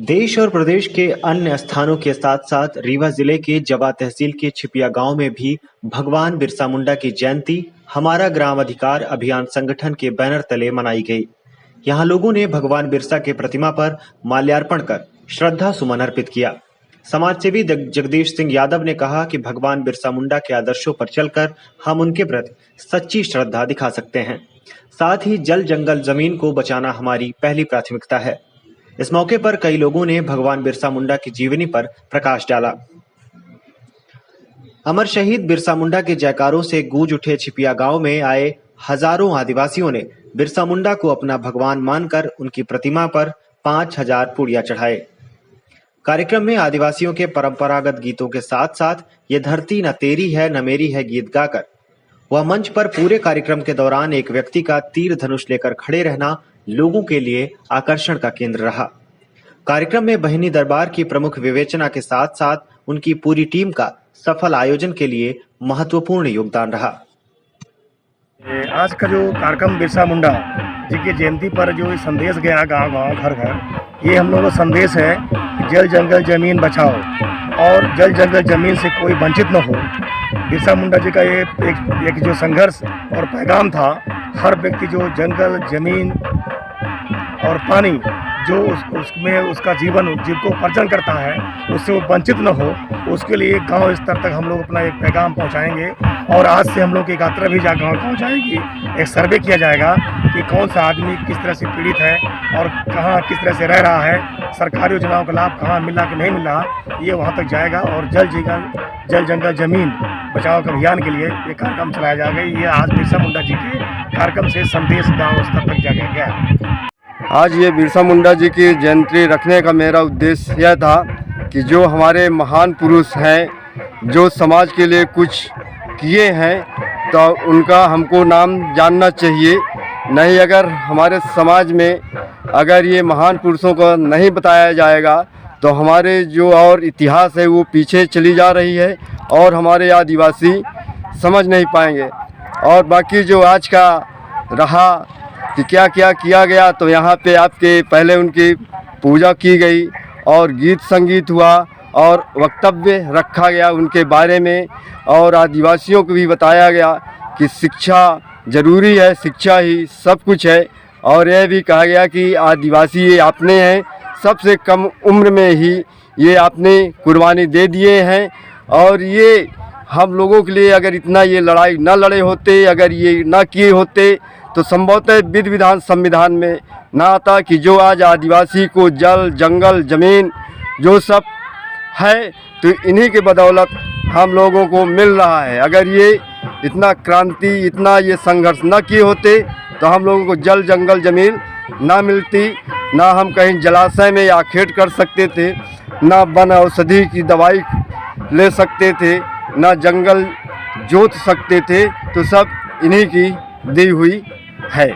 देश और प्रदेश के अन्य स्थानों के साथ साथ रीवा जिले के जवा तहसील के छिपिया गांव में भी भगवान बिरसा मुंडा की जयंती हमारा ग्राम अधिकार अभियान संगठन के बैनर तले मनाई गई। यहां लोगों ने भगवान बिरसा के प्रतिमा पर माल्यार्पण कर श्रद्धा सुमन अर्पित किया। समाजसेवी जगदीश सिंह यादव ने कहा कि भगवान बिरसा मुंडा के आदर्शों पर चलकर हम उनके प्रति सच्ची श्रद्धा दिखा सकते हैं। साथ ही जल जंगल जमीन को बचाना हमारी पहली प्राथमिकता है। इस मौके पर कई लोगों ने भगवान बिरसा मुंडा की जीवनी पर प्रकाश डाला। अमर शहीद बिरसा मुंडा के जयकारों से गूंज उठे छिपिया गांव में आए हजारों आदिवासियों ने बिरसा मुंडा को अपना भगवान मानकर उनकी प्रतिमा पर 5000 पूड़िया चढ़ाए। कार्यक्रम में आदिवासियों के परंपरागत गीतों के साथ साथ ये धरती न तेरी है न मेरी है गीत गाकर वह मंच पर पूरे कार्यक्रम के दौरान एक व्यक्ति का तीर धनुष लेकर खड़े रहना लोगों के लिए आकर्षण का केंद्र रहा। कार्यक्रम में बहिनी दरबार की प्रमुख विवेचना के साथ साथ उनकी पूरी टीम का सफल आयोजन के लिए महत्वपूर्ण योगदान रहा। आज का जो कार्यक्रम बिरसा मुंडा जी की जयंती पर जो संदेश गया गांव गांव घर घर, ये हम लोगों का संदेश है कि जल जंगल जमीन बचाओ और जल जंगल जमीन से कोई वंचित न हो। बिरसा मुंडा जी का ये एक जो संघर्ष और पैगाम था, हर व्यक्ति जो जंगल जमीन और पानी जो उसमें उसका जीविकोपार्जन करता है उससे वो वंचित न हो, उसके लिए गांव स्तर तक हम लोग अपना एक पैगाम पहुंचाएंगे। और आज से हम लोग की यात्रा भी गाँव गाँव जाएगी। एक सर्वे किया जाएगा कि कौन सा आदमी किस तरह से पीड़ित है और कहाँ किस तरह से रह रहा है, सरकारी योजनाओं का लाभ कहाँ मिल रहा कि नहीं मिल रहा, ये वहाँ तक जाएगा। और जल जंगल जमीन बचाओ के अभियान के लिए ये कार्यक्रम चलाया जाएगा। ये आज बिरसा मुंडा जी के कार्यक्रम से संदेश गाँव स्तर तक जाएगा गया। आज ये बिरसा मुंडा जी की जयंती रखने का मेरा उद्देश्य यह था कि जो हमारे महान पुरुष हैं, जो समाज के लिए कुछ किए हैं, तो उनका हमको नाम जानना चाहिए। नहीं, अगर हमारे समाज में अगर ये महान पुरुषों को नहीं बताया जाएगा तो हमारे जो और इतिहास है वो पीछे चली जा रही है और हमारे आदिवासी समझ नहीं पाएंगे। और बाकी जो आज का रहा कि क्या क्या किया गया, तो यहाँ पे आपके पहले उनकी पूजा की गई और गीत संगीत हुआ और वक्तव्य रखा गया उनके बारे में। और आदिवासियों को भी बताया गया कि शिक्षा ज़रूरी है, शिक्षा ही सब कुछ है। और यह भी कहा गया कि आदिवासी ये आपने हैं, सबसे कम उम्र में ही ये आपने कुर्बानी दे दिए हैं। और ये हम लोगों के लिए अगर इतना ये लड़ाई न लड़े होते, अगर ये न किए होते, तो संभवतः विधि विधान संविधान में ना आता कि जो आज आदिवासी को जल जंगल ज़मीन जो सब है, तो इन्हीं के बदौलत हम लोगों को मिल रहा है। अगर ये इतना क्रांति, इतना ये संघर्ष न किए होते तो हम लोगों को जल जंगल ज़मीन ना मिलती, ना हम कहीं जलाशय में या खेत कर सकते थे, ना वन औषधि की दवाई ले सकते थे, ना जंगल जोत सकते थे। तो सब इन्हीं की दी हुई है।